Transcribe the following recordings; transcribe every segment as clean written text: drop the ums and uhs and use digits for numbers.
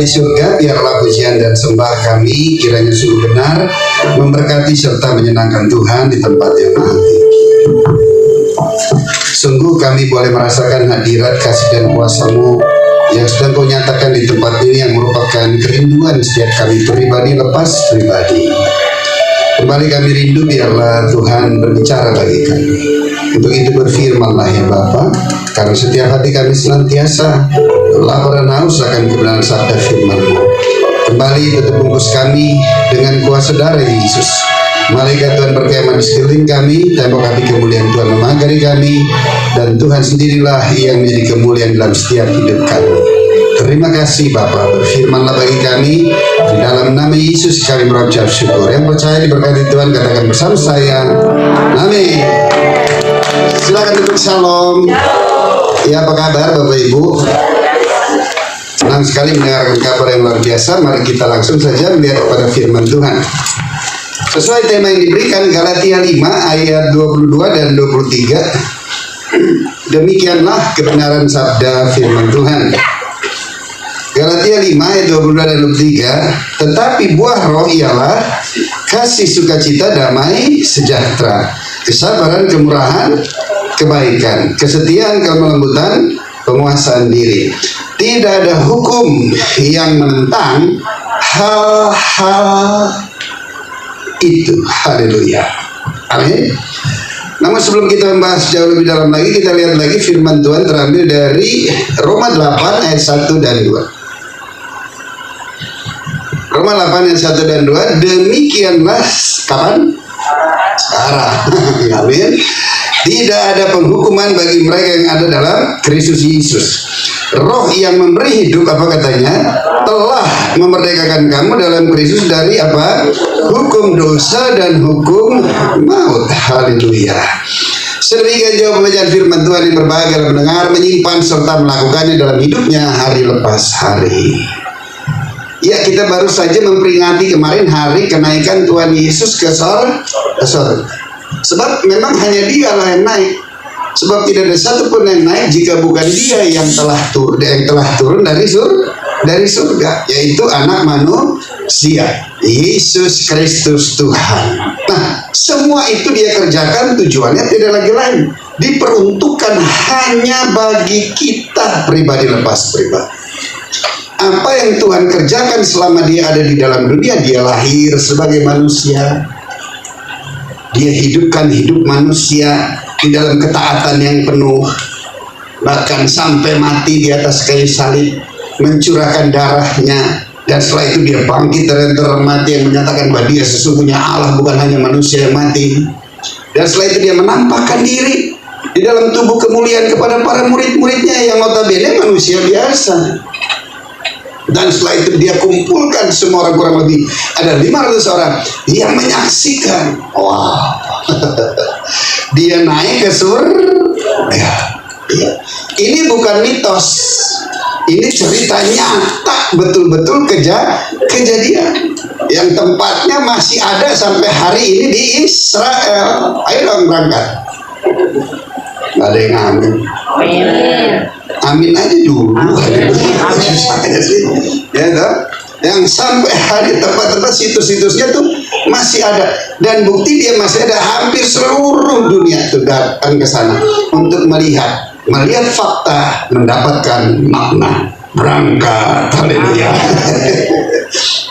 di surga, biarlah pujian dan sembah kami kiranya sungguh benar, memberkati serta menyenangkan Tuhan di tempat yang maha tinggi. Sungguh kami boleh merasakan hadirat kasih dan kuasa-Mu yang sedang Kau nyatakan di tempat ini, yang merupakan kerinduan setiap kami pribadi lepas pribadi. Kembali kami rindu, biarlah Tuhan berbicara bagi kami. Untuk itu berfirmanlah ya Bapa, karena setiap hati kami senantiasa lapar dan haus akan kebenaran sabda firman-Mu. Kembali tutup bungkus kami dengan kuasa darah Yesus. Malaikat Tuhan berkemah di sekeliling kami, tembok api kemuliaan Tuhan memagari kami, dan Tuhan sendirilah yang menjadi kemuliaan dalam setiap hidup kami. Terima kasih Bapa, berfirmanlah bagi kami, di dalam nama Yesus kami berucap syukur. Yang percaya diberkati Tuhan katakan bersama saya, amin. Silakan duduk, shalom. Ya, apa kabar Bapak Ibu? Senang sekali mendengarkan kabar yang luar biasa. Mari kita langsung saja melihat kepada firman Tuhan. Sesuai tema yang diberikan, Galatia 5 ayat 22 dan 23. Demikianlah kebenaran sabda firman Tuhan. Galatia 5 ayat 22 dan 23. Tetapi buah roh ialah kasih, sukacita, damai, sejahtera, kesabaran, kemurahan, kebaikan, kesetiaan, kelembutan, penguasaan diri. Tidak ada hukum yang menentang hal-hal itu. Haleluya. Amin. Namun sebelum kita membahas jauh lebih dalam lagi, kita lihat lagi firman Tuhan terambil dari Roma 8 ayat 1 dan 2. Roma 8 ayat 1 dan 2. Demikianlah kapan? Sekarang. Amin. Tidak ada penghukuman bagi mereka yang ada dalam Kristus Yesus. Roh yang memberi hidup, apa katanya, telah memerdekakan kamu dalam Kristus dari apa? Hukum dosa dan hukum maut. Haleluya. Sedemikian jauh pembacaan firman Tuhan yang berbahagia dalam mendengar, menyimpan serta melakukannya dalam hidupnya hari lepas hari. Ya, kita baru saja memperingati kemarin hari kenaikan Tuhan Yesus ke sorga. Sebab memang hanya Dialah yang naik. Sebab tidak ada satupun yang naik jika bukan Dia yang telah turun dari surga, yaitu Anak Manusia, Yesus Kristus Tuhan. Nah, semua itu Dia kerjakan, tujuannya tidak lagi lain, diperuntukkan hanya bagi kita pribadi lepas pribadi. Apa yang Tuhan kerjakan selama Dia ada di dalam dunia? Dia lahir sebagai manusia, Dia hidupkan hidup manusia di dalam ketaatan yang penuh, bahkan sampai mati di atas kayu salib, mencurahkan darahnya, dan setelah itu Dia bangkit dari antara mati, yang menyatakan bahwa Dia sesungguhnya Allah, bukan hanya manusia yang mati. Dan setelah itu Dia menampakkan diri di dalam tubuh kemuliaan kepada para murid-muridnya yang notabene manusia biasa. Dan setelah itu Dia kumpulkan semua orang, kurang lebih ada 500 orang yang menyaksikan. Wow. Dia naik ke surga. Ini bukan mitos, ini cerita nyata, betul-betul kejadian yang tempatnya masih ada sampai hari ini di Israel. Ayo dong berangkat. Gak ada yang amin. Amin aja dulu. Ya toh? Yang sampai hari tempat-tempat situs-situsnya tuh masih ada, dan bukti dia masih ada. Hampir seluruh dunia tuh datang ke sana untuk melihat fakta, mendapatkan makna. Berangkat, haleluya.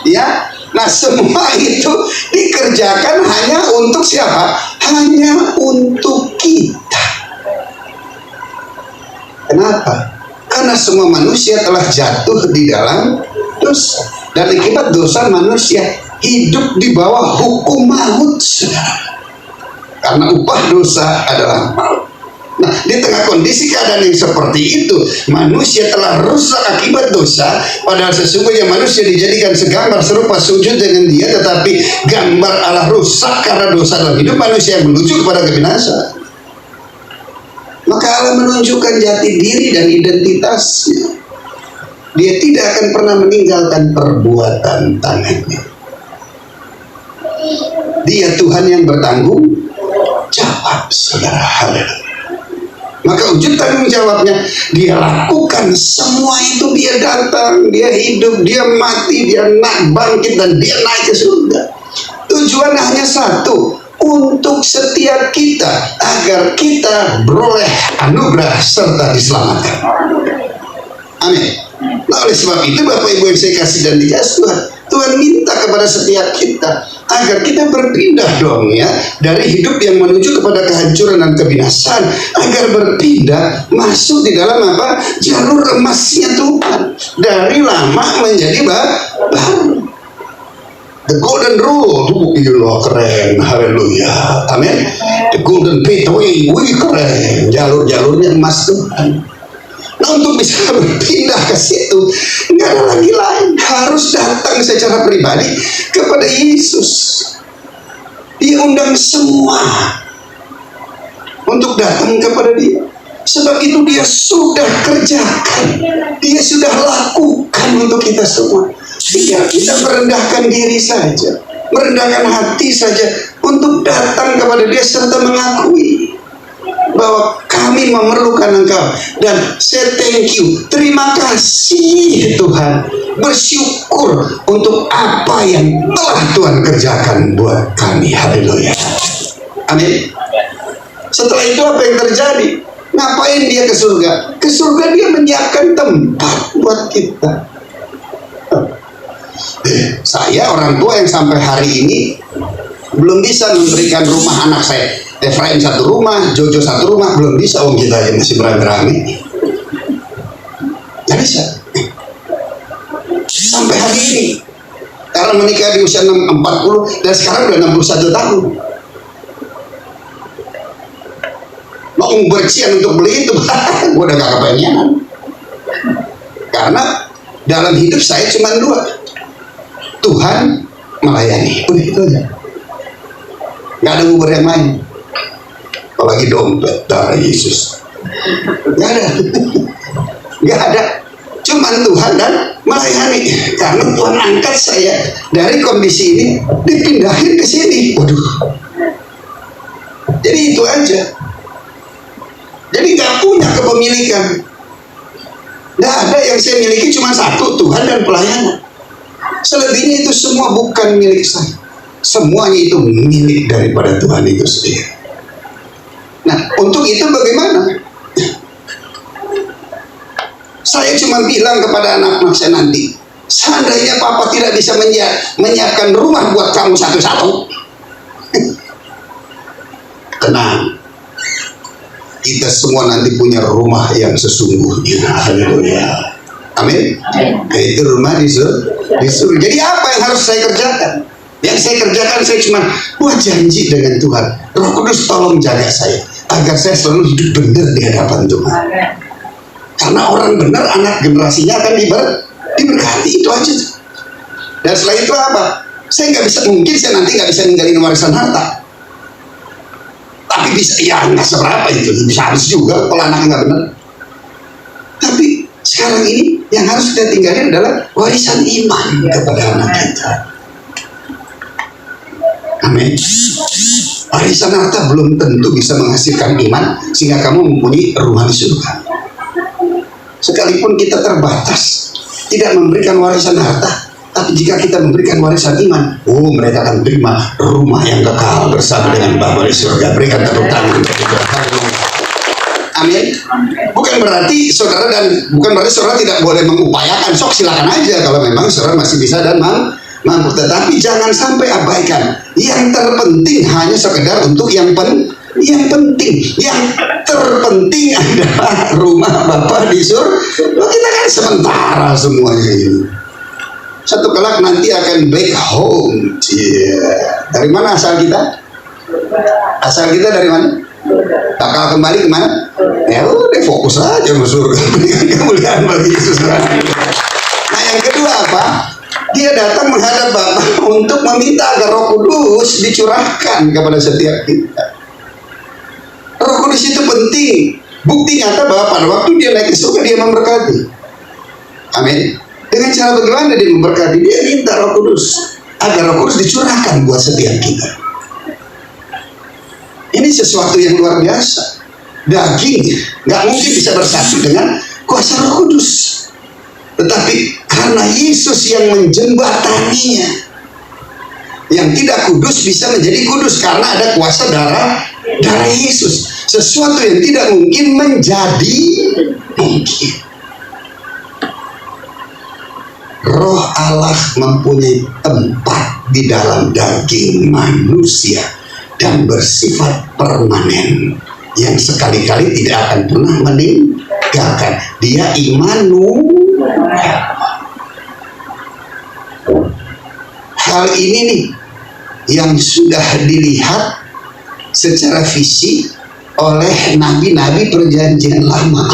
Ya, nah semua itu dikerjakan hanya untuk siapa? Hanya untuk kita. Kenapa? Karena semua manusia telah jatuh di dalam dosa, dan akibat dosa manusia hidup di bawah hukum maut, saudara. Karena upah dosa adalah maut. Nah, di tengah kondisi keadaan yang seperti itu, manusia telah rusak akibat dosa. Padahal sesungguhnya manusia dijadikan segambar serupa sujud dengan Dia, tetapi gambar Allah rusak karena dosa dalam hidup manusia yang menuju kepada kebinasaan. Maka Allah menunjukkan jati diri dan identitasnya. Dia tidak akan pernah meninggalkan perbuatan tangannya. Dia Tuhan yang bertanggung jawab, saudara. Haleluya. Maka wujud tanggung jawabnya, dia lakukan semua itu. Dia datang, dia hidup, dia mati, dia bangkit, dan dia naik ke surga. Tujuan hanya satu, untuk setiap kita, agar kita beroleh anugerah serta diselamatkan. Amin. Nah, oleh sebab itu Bapak Ibu yang saya kasih dan dikasih Tuhan, Tuhan minta kepada setiap kita agar kita berpindah dong ya, dari hidup yang menuju kepada kehancuran dan kebinasaan, agar berpindah masuk di dalam apa? Jalur emasnya Tuhan, dari lama menjadi baru. The golden rule, iyalah keren, haleluya, amin. The golden pathway, wih keren, jalur-jalurnya emas Tuhan. Nah, untuk bisa berpindah ke situ, nggak ada lagi lain, harus datang secara pribadi kepada Yesus. Dia undang semua untuk datang kepada Dia. Sebab itu Dia sudah kerjakan, Dia sudah lakukan untuk kita semua. Tinggal kita merendahkan diri saja, merendahkan hati saja untuk datang kepada Dia serta mengakui bahwa kami memerlukan Engkau, dan saya thank you, terima kasih Tuhan, bersyukur untuk apa yang telah Tuhan kerjakan buat kami. Haleluya, amin. Setelah itu apa yang terjadi? Ngapain Dia ke surga? Ke surga Dia menyiapkan tempat buat kita. Saya orang tua yang sampai hari ini belum bisa memberikan rumah anak saya. Efraim satu rumah, Jojo satu rumah, belum bisa. Om kita yang masih berami-rami, nggak bisa sampai hari ini. Karena menikah di usia 40 dan sekarang udah 61 tahun. Mau bercian untuk beli itu, gue udah gak kepengen. Karena dalam hidup saya cuma dua, Tuhan, melayani, udah itu aja. Gak ada nguber yang lain. Apalagi dompet darah Yesus, gak ada. Gak ada, cuman Tuhan dan melayani. Karena Tuhan angkat saya dari kondisi ini, dipindahin ke sini. Waduh, jadi itu aja. Jadi gak punya kepemilikan. Gak ada yang saya miliki, cuma satu, Tuhan dan pelayanan. Selebihnya itu semua bukan milik saya. Semuanya itu milik daripada Tuhan itu sendiri. Nah, untuk itu bagaimana? Saya cuma bilang kepada anak-anak saya nanti, seandainya Papa tidak bisa menyiapkan rumah buat kamu satu-satu, tenang, kita semua nanti punya rumah yang sesungguhnya. Haleluya, amin. Itu rumah di surga. Jadi apa yang harus saya kerjakan? Yang saya kerjakan, saya cuma buat janji dengan Tuhan, Roh Kudus tolong jaga saya agar saya selalu hidup benar di hadapan Tuhan. Karena orang benar, anak generasinya akan diberkati. Itu aja. Dan setelah itu apa? Saya nggak bisa, mungkin saya nanti nggak bisa ninggalin warisan harta, tapi bisa, ya nggak seberapa itu, bisa habis juga kalau anaknya nggak benar. Tapi sekarang ini yang harus kita tinggalin adalah warisan iman kepada anak kita. Amin. Warisan harta belum tentu bisa menghasilkan iman sehingga kamu mempunyai rumah di surga. Sekalipun kita terbatas, tidak memberikan warisan harta, tapi jika kita memberikan warisan iman, mereka akan terima rumah yang kekal bersama dengan Bapa di surga. Berikan tepuk tangan. Amin. Bukan berarti saudara tidak boleh mengupayakan. Sok silakan aja kalau memang saudara masih bisa dan mampu. Tetapi jangan sampai abaikan. Yang terpenting hanya sekedar untuk yang penting. Yang terpenting adalah rumah Bapa di surga. Kita kan sementara semuanya ini. Satu kelak nanti akan back home. Dari mana asal kita? Asal kita dari mana? Bakal kembali kemana? Ya udah, fokus aja ke surga. Kemuliaan bagi Yesus. Nah, yang kedua apa? Dia datang menghadap Bapa untuk meminta agar Roh Kudus dicurahkan kepada setiap kita. Roh Kudus itu penting. Bukti nyata bahwa pada waktu dia naik ke surga, dia memberkati. Amin. Dengan cara bagaimana dia memberkati? Dia minta Roh Kudus agar Roh Kudus dicurahkan buat setiap kita. Ini sesuatu yang luar biasa. dagingnya, nggak mungkin bisa bersatu dengan kuasa Roh Kudus. Tetapi karena Yesus yang menjembataninya, yang tidak kudus bisa menjadi kudus karena ada kuasa darah Yesus. Sesuatu yang tidak mungkin menjadi mungkin. Roh Allah mempunyai tempat di dalam daging manusia dan bersifat permanen, yang sekali-kali tidak akan pernah meninggalkan. Dia Immanuel. Hal ini nih yang sudah dilihat secara fisik oleh nabi-nabi perjanjian lama.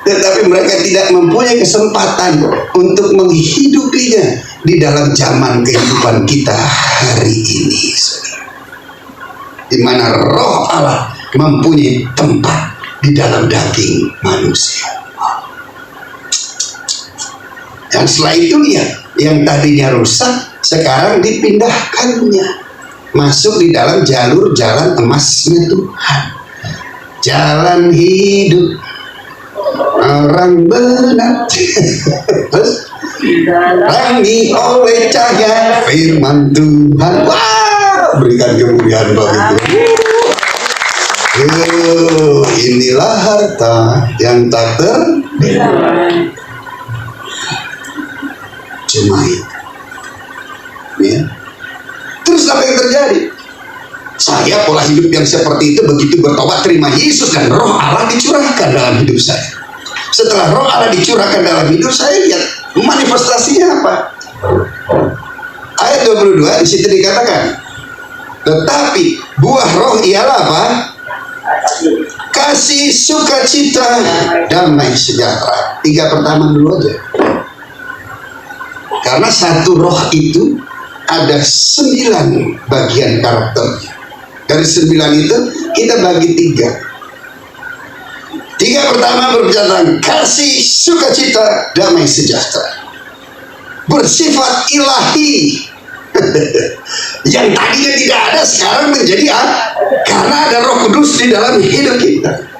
Tetapi mereka tidak mempunyai kesempatan untuk menghidupinya di dalam zaman kehidupan kita hari ini, di mana Roh Allah mempunyai tempat di dalam daging manusia. Dan setelah itu lihat, yang tadinya rusak sekarang dipindahkannya masuk di dalam jalur jalan emasnya Tuhan. Jalan hidup orang benar terangi oleh cahaya firman Tuhan. Wah, berikan kemuliaan bagi Tuhan. Inilah harta yang tak ternilai. Cuma itu, ya. Terus apa yang terjadi? Saya pola hidup yang seperti itu, begitu bertobat terima Yesus dan Roh Allah dicurahkan dalam hidup saya. Setelah Roh Allah dicurahkan dalam hidup saya, lihat manifestasinya apa? Ayat 22 di situ dikatakan, tetapi buah Roh ialah apa? Kasih, sukacita, damai, sejahtera. 3 pertama dulu aja. Karena satu roh itu ada 9 bagian karakternya. Dari 9 itu kita bagi 3. 3 pertama berbicara tentang kasih, sukacita, damai, sejahtera. Bersifat ilahi. Yang tadinya tidak ada sekarang menjadi ada. Karena ada Roh Kudus di dalam hidup kita.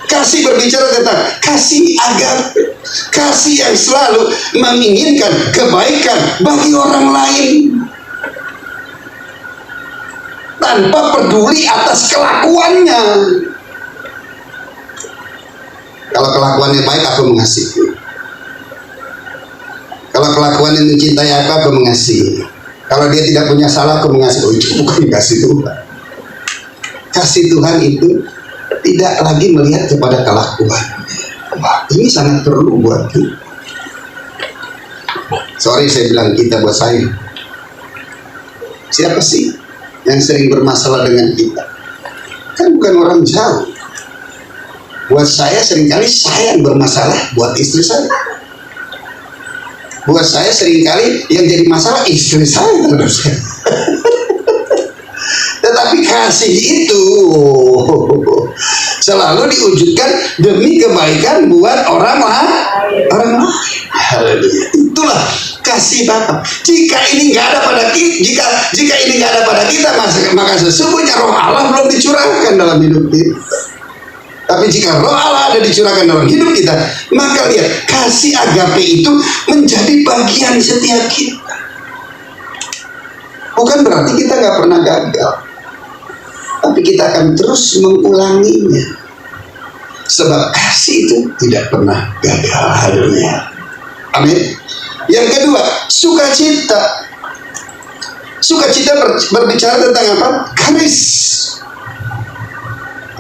Kasih berbicara tentang kasih agape, kasih yang selalu menginginkan kebaikan bagi orang lain tanpa peduli atas kelakuannya. Kalau kelakuannya baik, aku mengasihi. Kalau kelakuannya mencintai aku mengasihi. Kalau dia tidak punya salah, aku mengasihi. Oh, itu bukan kasih Tuhan. Kasih Tuhan itu tidak lagi melihat kepada kelakuan. Wah, ini sangat perlu buat kita. Sorry saya bilang kita, buat saya. Siapa sih yang sering bermasalah dengan kita? Kan bukan orang jauh. Buat saya seringkali saya yang bermasalah buat istri saya. Buat saya seringkali yang jadi masalah istri saya terhadap saya. Tetapi kasih itu selalu diwujudkan demi kebaikan buat orang lain. Haleluya. Itulah kasih Bapa. Jika ini nggak ada pada kita, jika ini nggak ada pada kita, maka sesungguhnya Roh Allah belum dicurahkan dalam hidup kita. Tapi jika Roh Allah ada dicurahkan dalam hidup kita, maka lihat kasih agape itu menjadi bagian setiap kita. Bukan berarti kita nggak pernah gagal, tapi kita akan terus mengulanginya. Sebab kasih itu tidak pernah gagal. Haleluya. Amin. Yang kedua, sukacita. Sukacita berbicara tentang apa? Karis.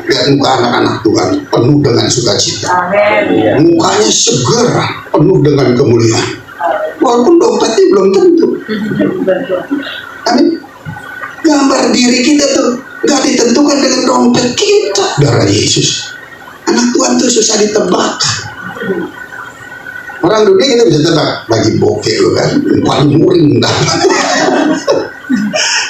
Lihat muka anak-anak Tuhan penuh dengan sukacita. Amin. Mukanya seger, penuh dengan kemuliaan. Walaupun dompetnya belum tentu. Amin. Gambar diri kita tuh gak ditentukan dengan dompet kita. Darah Yesus. Anak Tuhan tuh susah ditebak. Orang dunia kita bisa tebak, lagi bokeh lo kan, paling muring dah.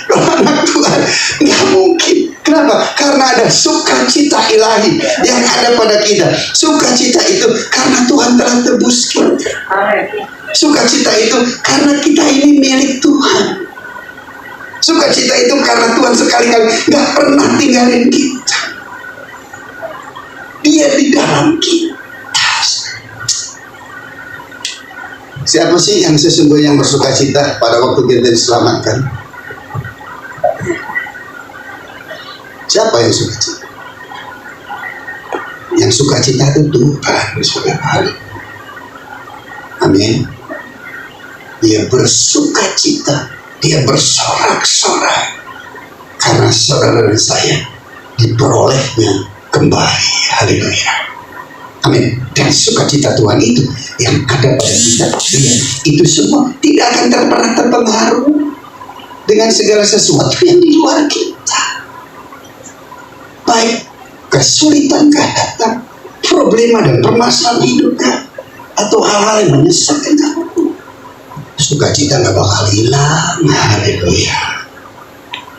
Kalau anak Tuhan nggak mungkin. Kenapa? Karena ada sukacita ilahi yang ada pada kita. Sukacita itu karena Tuhan telah tebus kita. Sukacita itu karena kita ini milik Tuhan. Sukacita itu karena Tuhan sekali-kali nggak pernah tinggalin kita. Dia di dalam kita. Siapa sih yang sesungguhnya yang bersuka cita pada waktu kita diselamatkan? Siapa yang suka cita? Yang suka cita itu Tuhan, saudara. Amin. Dia bersuka cita, dia bersorak-sorak karena saudara dan saya diperolehnya kembali. Haleluya. Amin. Dan sukacita Tuhan itu yang ada pada kita, itu semua tidak akan pernah terpengaruh dengan segala sesuatu yang di luar kita. Baik kesulitan datang, problema dan permasalahan hidupnya, atau hal-hal yang menyesatkan kamu, sukacita nggak bakal hilang. Haleluya.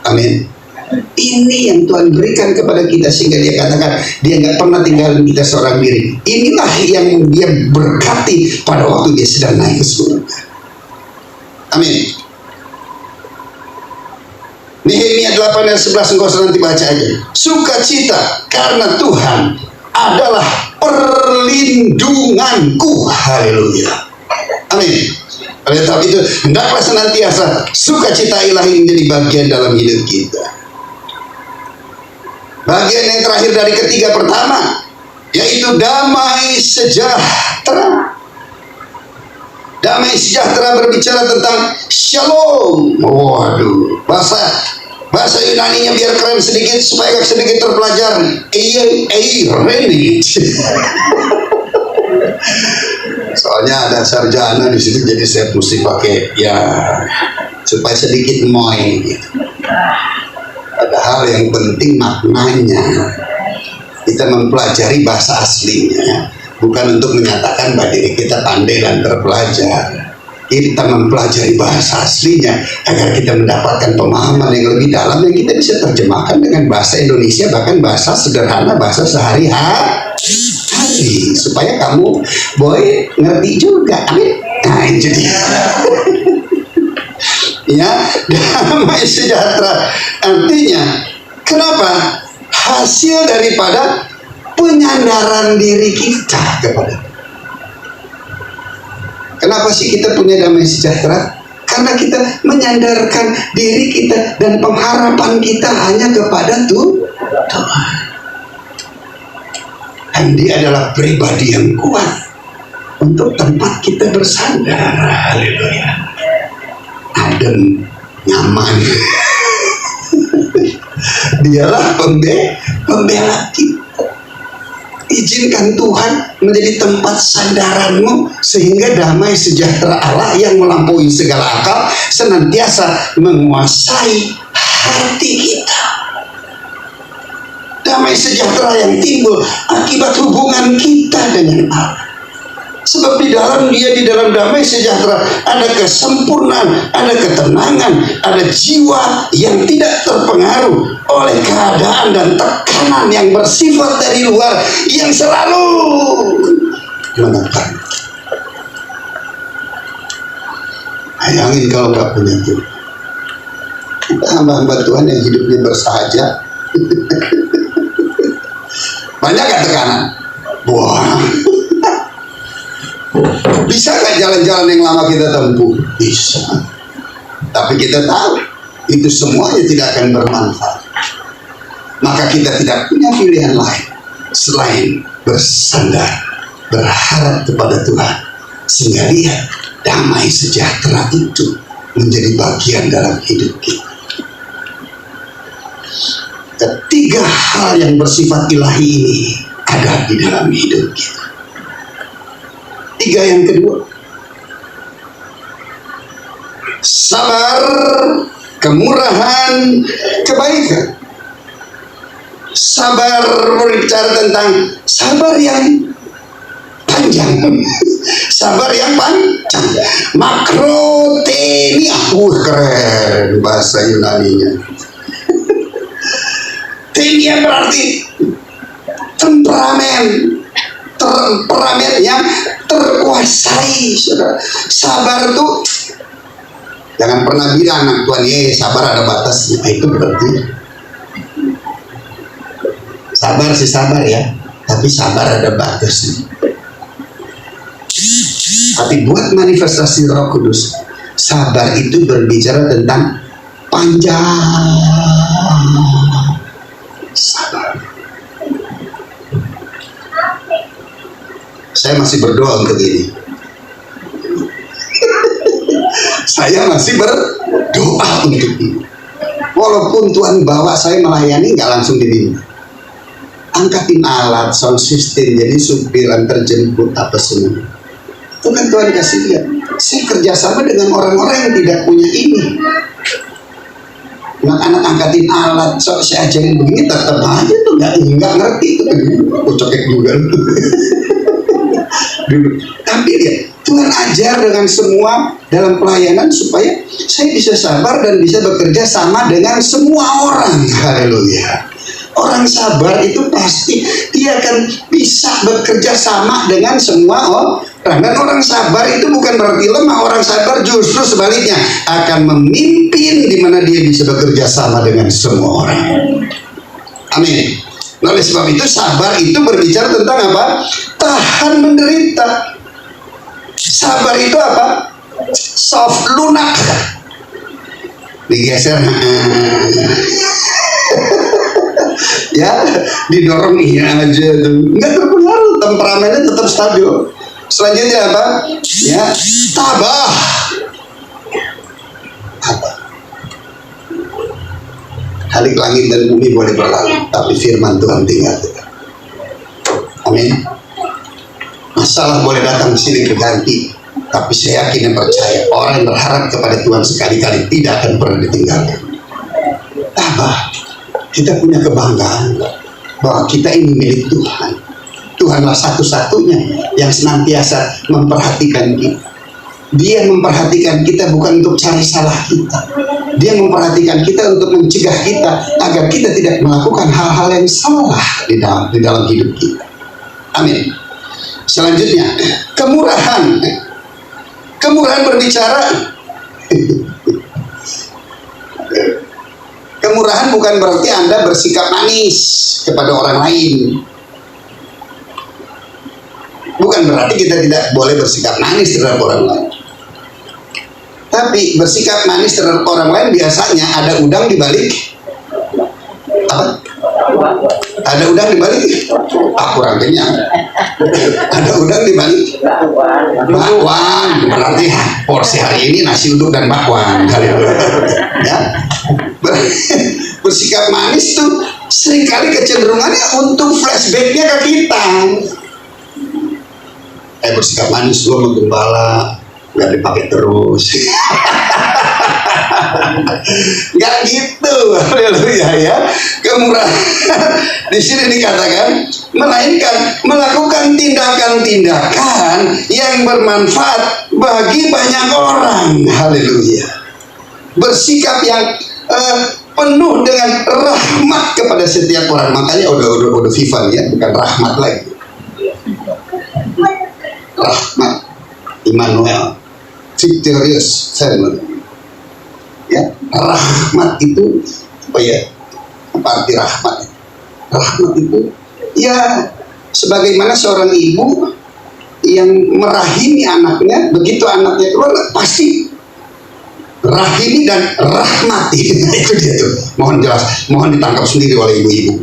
Amin. Ini yang Tuhan berikan kepada kita sehingga dia katakan dia nggak pernah tinggalin kita seorang diri. Inilah yang dia berkati pada waktu dia sedang naik ke surga. Amin. Nehemia 8 ayat 11 engkau nanti baca aja. Sukacita karena Tuhan adalah perlindunganku. Haleluya. Amin. Oleh sebab itu hendaklah senantiasa sukacita ilahi menjadi bagian dalam hidup kita. Bagian yang terakhir dari ketiga pertama, yaitu damai sejahtera. Damai sejahtera berbicara tentang shalom. Waduh, bahasa Yunaninya biar keren sedikit supaya agak sedikit terpelajari. Eirene. Soalnya ada sarjana di situ, jadi saya mesti pakai ya supaya sedikit moy gitu. Padahal yang penting maknanya. Kita mempelajari bahasa aslinya, bukan untuk menyatakan bahwa diri kita pandai dan terpelajar. Kita mempelajari bahasa aslinya agar kita mendapatkan pemahaman yang lebih dalam yang kita bisa terjemahkan dengan bahasa Indonesia, bahkan bahasa sederhana, bahasa sehari-hari, supaya kamu boy ngerti juga. Amin. Nah, itu dia. Ya, damai sejahtera artinya kenapa? Hasil daripada penyandaran diri kita kepada. Kenapa sih kita punya damai sejahtera? Karena kita menyandarkan diri kita dan pengharapan kita hanya kepada Tuhan. Dan dia adalah pribadi yang kuat untuk tempat kita bersandar. Haleluya. Adem, nyaman. Dialah pembela kita. Izinkan Tuhan menjadi tempat sandaranmu sehingga damai sejahtera Allah yang melampaui segala akal senantiasa menguasai hati kita. Damai sejahtera yang timbul akibat hubungan kita dengan Allah. Sebab di dalam damai sejahtera ada kesempurnaan, ada ketenangan, ada jiwa yang tidak terpengaruh oleh keadaan dan tekanan yang bersifat dari luar yang selalu menekan. Bayangin kalau nggak punya Tuhan. Kita hamba-hamba Tuhan yang hidupnya bersahaja. Banyak gak tekanan? Wah. Bisa gak jalan-jalan yang lama kita tempuh? Bisa. Tapi kita tahu itu semuanya tidak akan bermanfaat. Maka kita tidak punya pilihan lain selain bersandar, berharap kepada Tuhan, sehingga lihat damai sejahtera itu menjadi bagian dalam hidup kita. Ketiga hal yang bersifat ilahi ini ada di dalam hidup kita. Tiga yang kedua, sabar, kemurahan, kebaikan. Sabar berbicara tentang sabar yang panjang. Sabar yang panjang. Makrotenia. Keren bahasa Yunaninya. Tenia berarti temperamen. Temperamen yang terkuasai, saudara. Sabar tuh jangan pernah bilang anak Tuhan, sabar ada batasnya. Itu berarti sabar sih sabar ya, Tapi sabar ada batasnya. Tapi buat manifestasi Roh Kudus, sabar itu berbicara tentang panjang sabar. Saya masih berdoa untuk ini. Saya masih berdoa untuk ini. Walaupun Tuhan bawa saya melayani, nggak langsung diminta. Angkatin alat, sound system, jadi supir, antar jemput, apa semua. Itu kan Tuhan kasih lihat. Saya kerjasama dengan orang-orang yang tidak punya ini. Anak-anak angkatin alat, so, saya ajarin begini, tetap aja tuh nggak ngerti itu. Kocokek juga dulu. Tapi dia, Tuhan ajar dengan semua dalam pelayanan supaya saya bisa sabar dan bisa bekerja sama dengan semua orang. Haleluya. Orang sabar itu pasti dia akan bisa bekerja sama dengan semua orang. Dan orang sabar itu bukan berarti lemah. Orang sabar justru sebaliknya akan memimpin di mana dia bisa bekerja sama dengan semua orang. Amin. Oleh sebab itu sabar itu berbicara tentang apa? Tahan menderita. Sabar itu apa? Soft lunak. Digeser. Ya, didorong iya aja tuh, nggak terpengaruh, temperamennya tetap stabil. Selanjutnya apa? Ya, tabah. Apa? Halik langit dan bumi boleh berlalu, tapi firman Tuhan tinggal. Amin. Masalah boleh datang silih berganti, tapi saya yakin dan percaya orang yang berharap kepada Tuhan sekali-kali tidak akan pernah ditinggalkan. Tabah. Kita punya kebanggaan bahwa kita ini milik Tuhan. Tuhanlah satu-satunya yang senantiasa memperhatikan kita. Dia memperhatikan kita bukan untuk cari salah kita. Dia memperhatikan kita untuk mencegah kita agar kita tidak melakukan hal-hal yang salah di dalam hidup kita. Amin. Selanjutnya, kemurahan. Kemurahan berbicara kemurahan bukan berarti Anda bersikap manis kepada orang lain. Bukan berarti kita tidak boleh bersikap manis terhadap orang lain. Tapi bersikap manis terhadap orang lain biasanya ada udang di balik apa? Ada udang di balik? Aku kurang kenyang. Ada udang di balik bakwan. Berarti porsi hari ini nasi uduk dan bakwan. Ya. Bersikap manis tuh seringkali kecenderungannya untuk flashbacknya ke kita. Bersikap manis gue menggembala, nggak dipakai terus. Nggak gitu, haleluya ya. Kemurahan di sini dikatakan melainkan melakukan tindakan-tindakan yang bermanfaat bagi banyak orang. Haleluya. Bersikap yang penuh dengan rahmat kepada setiap orang. Makanya udah Vivan ya, bukan rahmat lagi. Rahmat, Immanuel, victorious family. Ya, rahmat itu apa ya? Apa arti rahmat? Rahmat itu ya sebagaimana seorang ibu yang merahimi anaknya, begitu anaknya keluar pasti rahimi dan rahmati. Itu dia tuh. Mohon jelas, mohon ditangkap sendiri oleh ibu-ibu.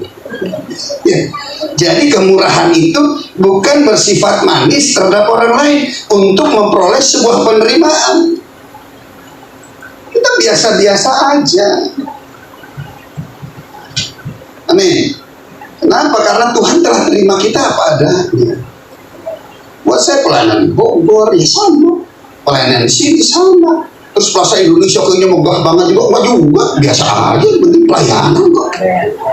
Ya. Jadi kemurahan itu bukan bersifat manis terhadap orang lain untuk memperoleh sebuah penerimaan. Kita biasa-biasa aja. Amin. Kenapa? Karena Tuhan telah terima kita apa adanya. Buat saya pelayanan Bogor ya sama, pelayanan sini sama. Terus Plaza Indonesia kayaknya megah banget juga, biasa aja, penting pelayanan kok.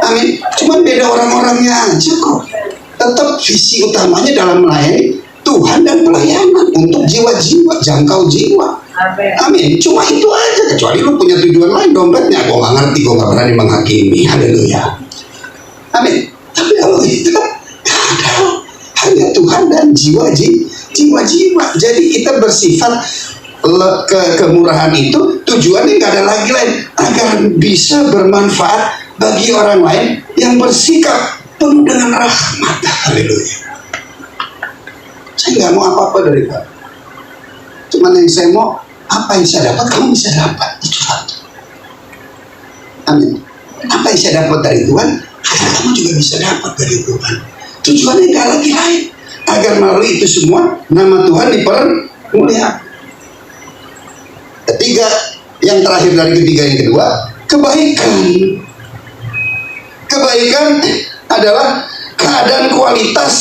Amin. Cuman beda orang-orangnya aja kok. Tetap visi utamanya dalam melayani Tuhan dan pelayanan untuk jiwa-jiwa, jangkau jiwa. Amin. Cuma itu aja, kecuali lu punya tujuan lain dompetnya, gue nggak ngerti, gue nggak berani menghakimi. Haleluya. Amin. Tapi kalau itu ada hanya Tuhan dan jiwa-jiwa. Jadi kita bersifat kemurahan itu tujuannya nggak ada lagi lain agar bisa bermanfaat bagi orang lain yang bersikap penuh dengan rahmat. Haleluya. Saya nggak mau apa-apa dari kamu. Cuman yang saya mau, apa yang saya dapat, kamu bisa dapat. Itu satu. Amin. Apa yang saya dapat dari Tuhan, kamu juga bisa dapat dari Tuhan. Tujuannya nggak lagi lain, agar melalui itu semua nama Tuhan dipermuliakan. Ketiga, yang terakhir dari ketiga yang kedua, kebaikan. Kebaikan adalah keadaan kualitas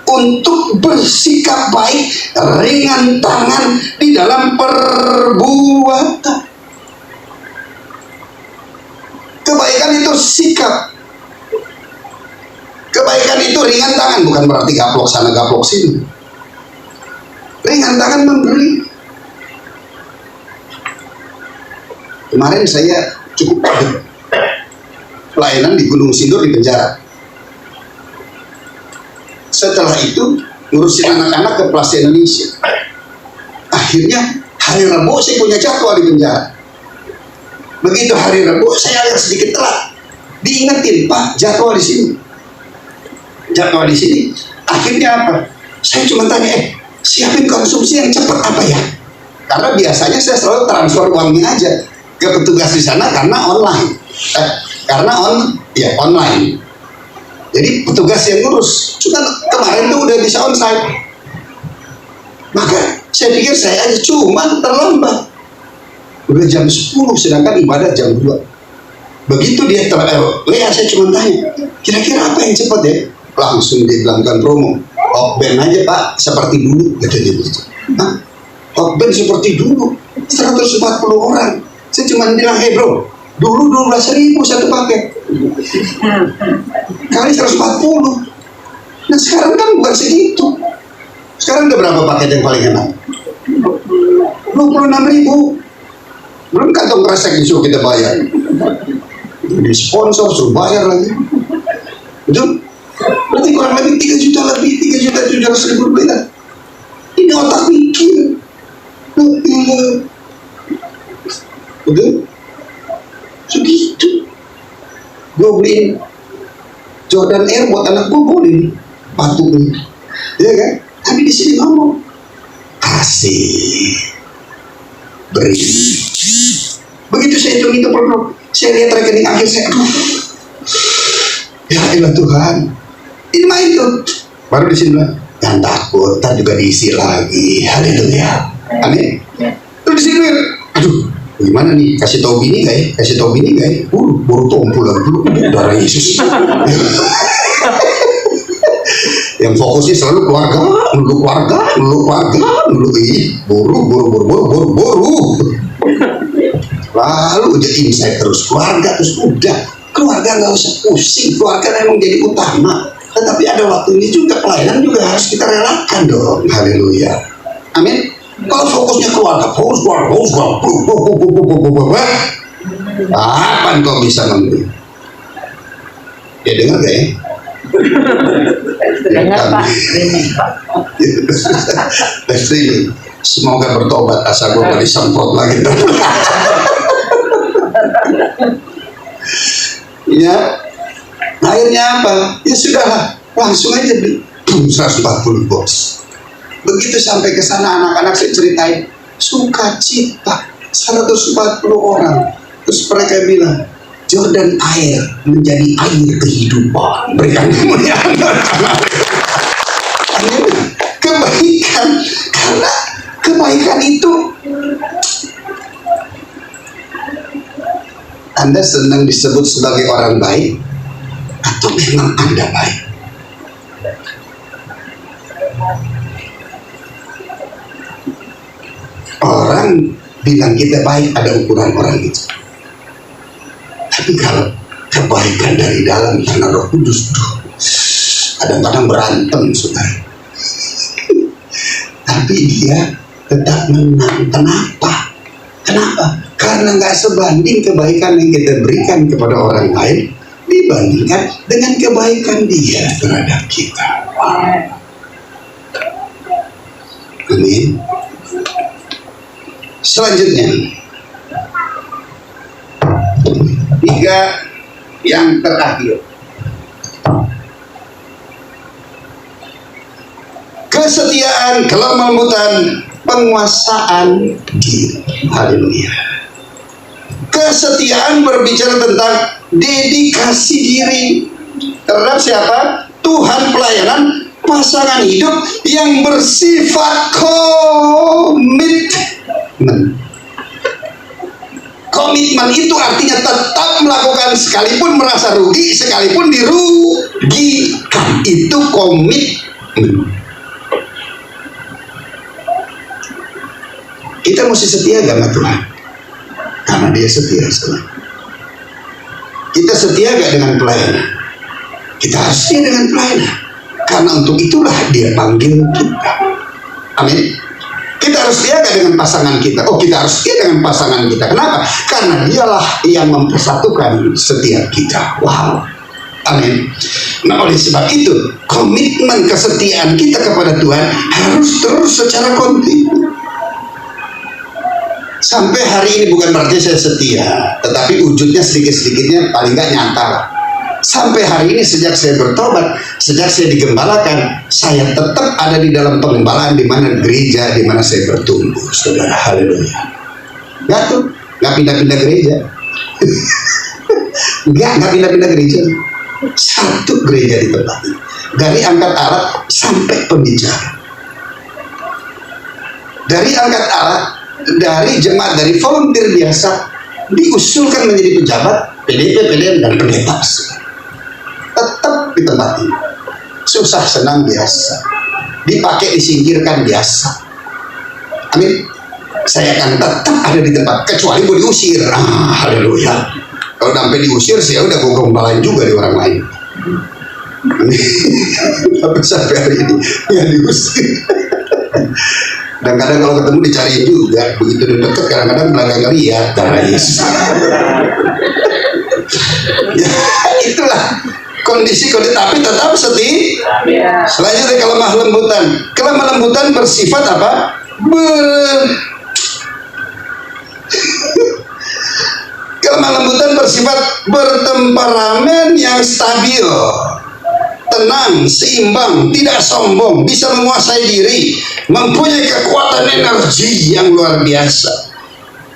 untuk bersikap baik, ringan tangan di dalam perbuatan. Kebaikan itu sikap. Kebaikan itu ringan tangan, bukan berarti gaplok sana gaplok sini. Ringan tangan memberi. Kemarin saya cukup pelayanan di Gunung Sindur di penjara. Setelah itu ngurusin anak-anak ke Plaza Indonesia. Akhirnya hari Rabu saya punya jadwal di penjara. Begitu hari Rabu saya agak sedikit telat. Diingetin, Pak, jadwal di sini. Jadwal di sini. Akhirnya apa? Saya cuma tanya, siapin konsumsi yang cepat apa ya? Karena biasanya saya selalu transfer uangnya aja ke petugas di sana karena online. Online. Jadi petugas yang ngurus. Cuma kemarin tuh udah bisa onsite. Maka saya pikir saya aja cuma terlambat. Udah jam 10 sedangkan ibadah jam 2. Begitu dia saya cuma tanya, kira-kira apa yang cepat ya? Langsung dibilangkan promo. Hotband aja Pak, seperti dulu. Katanya begitu. Hah? Hotband seperti dulu. 140 orang. Saya cuma bilang, bro, dulu 12.000 satu paket. Kali 140. Nah sekarang kan bukan segitu. Sekarang udah berapa paket yang paling enak? 26.000. Belum kantong kresek disuruh kita bayar. Di sponsor suruh bayar lagi. Betul? Berarti kurang lebih 3 juta lebih, 3.700.000 rupiah. Ini otak mikir. Betul? Segitu. Gue beliin Jordan Air buat anak gue, boleh patungnya, ya kan? Tapi di sini ngomong kasih, beri. Begitu saya hitung itu perlu, saya lihat rekening akhir saya, ya ilah Tuhan, ini main tuh. Baru di sini bilang, jangan takut, ntar juga diisi lagi. Haleluya, amin. Terus di sini, aduh, gimana nih? Kasih tau bini gak ya? Kasih tau bini gak ya? Baru tumpul lagi dulu darah Yesus. Yang fokusnya selalu keluarga, dulu ini buru. Lalu jadi insight terus keluarga, terus udah keluarga nggak usah pusing, keluarga memang jadi utama. Tetapi ada waktunya juga, pelayanan juga harus kita relakan dong. Haleluya, amin. Kalau fokusnya keluarga, kapan kau bisa memberi? Ya dengar gak ya? Dengar Pak. Streaming. Semoga bertobat, asal gue gak disemprot lagi. Ya, akhirnya apa? Ya sudah, langsung aja beli 140 bos. Begitu sampai ke sana anak-anak saya ceritain sukacita 140 orang. Terus mereka bilang Jordan Air menjadi air kehidupan. Berikan kemuliaan. Kebaikan, karena kebaikan itu Anda senang disebut sebagai orang baik atau memang Anda baik? Orang bilang kita baik, ada ukuran orang itu. Tapi kalau kebaikan dari dalam karena Roh Kudus, kadang-kadang berantem, saudara. Tapi dia tetap menang. Kenapa? Karena nggak sebanding kebaikan yang kita berikan kepada orang lain dibandingkan dengan kebaikan dia terhadap kita. Amin. Selanjutnya, 3 yang terakhir. kesetiaan, kelemah lembutan, penguasaan diri. Haleluya. Kesetiaan berbicara tentang dedikasi diri terhadap siapa? Tuhan, pelayanan, pasangan hidup yang bersifat komitmen. Komitmen itu artinya tetap melakukan sekalipun merasa rugi, sekalipun dirugikan. Itu komitmen. Kita mesti setia sama Tuhan karena Dia setia sama kita. Setia gak dengan pelayanan? Kita harus setia dengan pelayanan karena untuk itulah Dia panggil kita. Amin. Kita harus setia gak dengan pasangan kita? Oh, kita harus setia dengan pasangan kita. Kenapa? Karena Dialah yang mempersatukan setiap kita. Wow. Amin. Nah, oleh sebab itu komitmen kesetiaan kita kepada Tuhan harus terus secara kontinu. Sampai hari ini bukan berarti saya setia, tetapi wujudnya sedikit-sedikitnya paling gak nyata. Sampai hari ini sejak saya bertobat, sejak saya digembalakan, saya tetap ada di dalam pengembalaan di mana gereja, di mana saya bertumbuh, saudara. Haleluya. Gak tuh, gak pindah-pindah gereja. Gak pindah-pindah gereja. Satu gereja di tempat ini. Dari angkat alat sampai pembicara. Dari angkat alat, dari jemaat, dari volunteer biasa diusulkan menjadi pejabat PDP, PDM, dan pendeta. Tetap di tempat ini. Susah senang biasa, dipakai disingkirkan biasa. Amin. Saya akan tetap ada di tempat kecuali mau diusir. Haleluya. Kalau sampai diusir, saya udah gembalain juga di orang lain. Tapi sampai hari ini nggak diusir. Dan kadang kalau ketemu dicari juga, begitu dekat kadang-kadang belakang ngeliat darah Yesus. Ya, itulah kondisi tapi tetap setia. Selanjutnya kelemah lembutan. Kelemah lembutan bersifat apa? Kelemah lembutan bersifat bertemperamen yang stabil, tenang, seimbang, tidak sombong, bisa menguasai diri, mempunyai kekuatan energi yang luar biasa.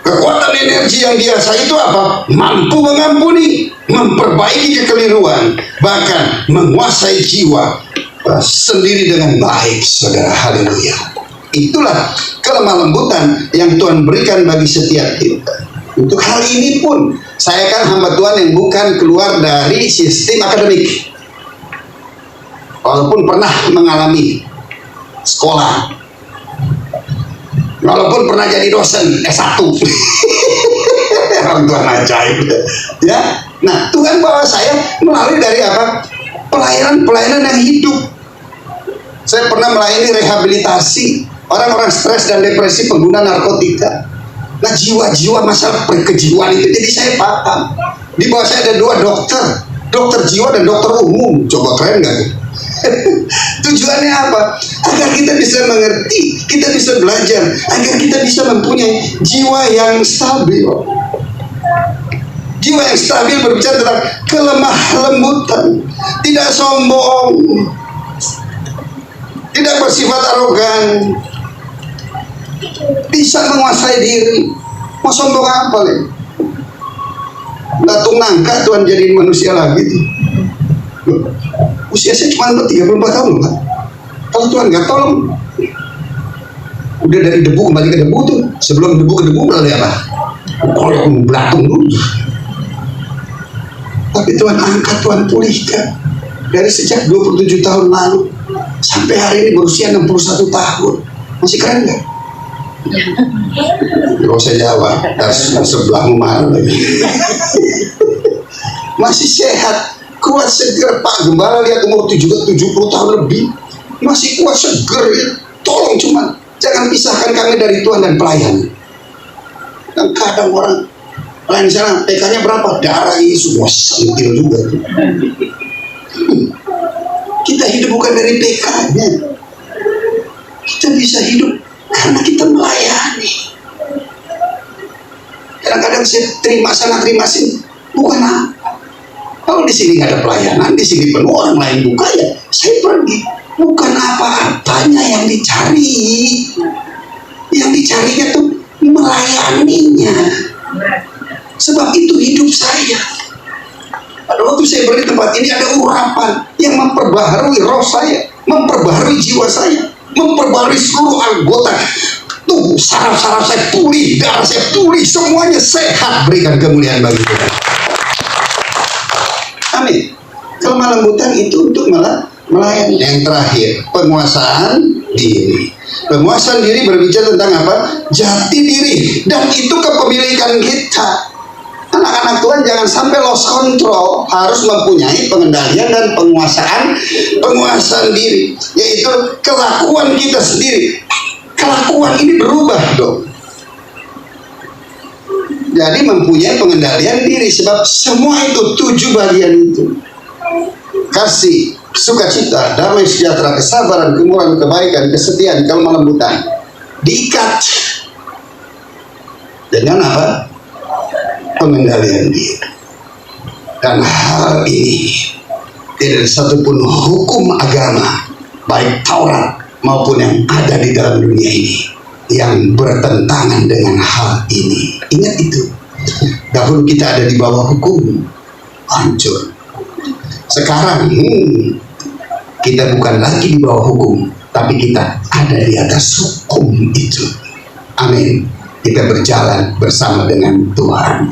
Kekuatan energi yang biasa itu apa? Mampu mengampuni, memperbaiki kekeliruan, bahkan menguasai jiwa sendiri dengan baik, saudara. Haleluya. Itulah kelemah lembutan yang Tuhan berikan bagi setiap kita. Untuk hal ini pun, saya kan hamba Tuhan yang bukan keluar dari sistem akademik. Walaupun pernah mengalami sekolah, walaupun pernah jadi dosen S1. Orang Tuhan ajaib ya. Nah, Tuhan bawa saya melalui dari apa? Pelayanan yang hidup. Saya pernah melayani rehabilitasi orang-orang stres dan depresi pengguna narkotika. Nah, jiwa-jiwa masalah kejiwaan itu jadi saya paham. Di bawah saya ada 2 dokter jiwa dan dokter umum. Coba keren gak? Tujuannya apa? Agar kita bisa mengerti, kita bisa belajar, agar kita bisa mempunyai jiwa yang stabil. Jiwa yang stabil berbicara tentang kelemah lembutan, tidak sombong, tidak bersifat arogan, bisa menguasai diri. Mau sombong apa nih? Datung nangka Tuhan jadiin manusia lagi tuh. Usia saya cuma 34 tahun Pak. Kalau Tuhan nggak tolong, udah dari debu kembali ke debu tuh. Sebelum debu ke debu berarti apa? Kalau belatung dulu. Tapi Tuhan angkat, Tuhan pulihkan. Dari sejak 27 tahun lalu sampai hari ini berusia 61 tahun. Masih keren nggak? Gak usah jawab, sebelahmu marah lagi. Masih sehat, kuat, seger. Pak Gembala lihat umur 70 tahun lebih, masih kuat, seger ya. Tolong cuman jangan pisahkan kami dari Tuhan dan pelayan. Dan kadang orang lain sana TK-nya berapa? Darah ini semua sentil juga tuh. Kita hidup bukan dari TK-nya. Kita bisa hidup karena kita melayani. Kadang-kadang saya terima sana terima sini, bukan apa. Kalau di sini nggak ada pelayanan, di sini penuh orang lain buka ya, saya pergi. bukan apa-apanya yang dicari. Yang dicarinya tuh melayaninya. Sebab itu hidup saya. Pada waktu saya berada di tempat ini ada urapan yang memperbaharui roh saya, memperbaharui jiwa saya, memperbaharui seluruh anggota. Tuh saraf-saraf saya pulih, darah saya pulih, semuanya sehat. Berikan kemuliaan bagi Tuhan. Amin. Kelembutan itu untuk melayani. Yang terakhir, penguasaan diri. Penguasaan diri berbicara tentang apa? Jati diri. Dan itu kepemilikan kita. Anak-anak Tuhan jangan sampai lost control, harus mempunyai pengendalian dan penguasaan diri, yaitu kelakuan kita sendiri. Kelakuan ini berubah dong. Jadi mempunyai pengendalian diri, sebab semua itu 7 bagian itu: kasih, sukacita, damai sejahtera, kesabaran, kemurahan, kebaikan, kesetiaan, kelembutan, diikat dengan apa? Pengendalian diri. Dan hal ini tidak ada satupun hukum agama, baik Taurat maupun yang ada di dalam dunia ini, yang bertentangan dengan hal ini. Ingat itu. Dahulu kita ada di bawah hukum, hancur. Sekarang kita bukan lagi di bawah hukum, tapi kita ada di atas hukum itu. Amin. Kita berjalan bersama dengan Tuhan.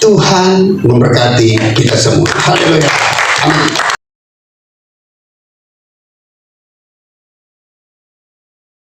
Tuhan memberkati kita semua. Haleluya. Amin.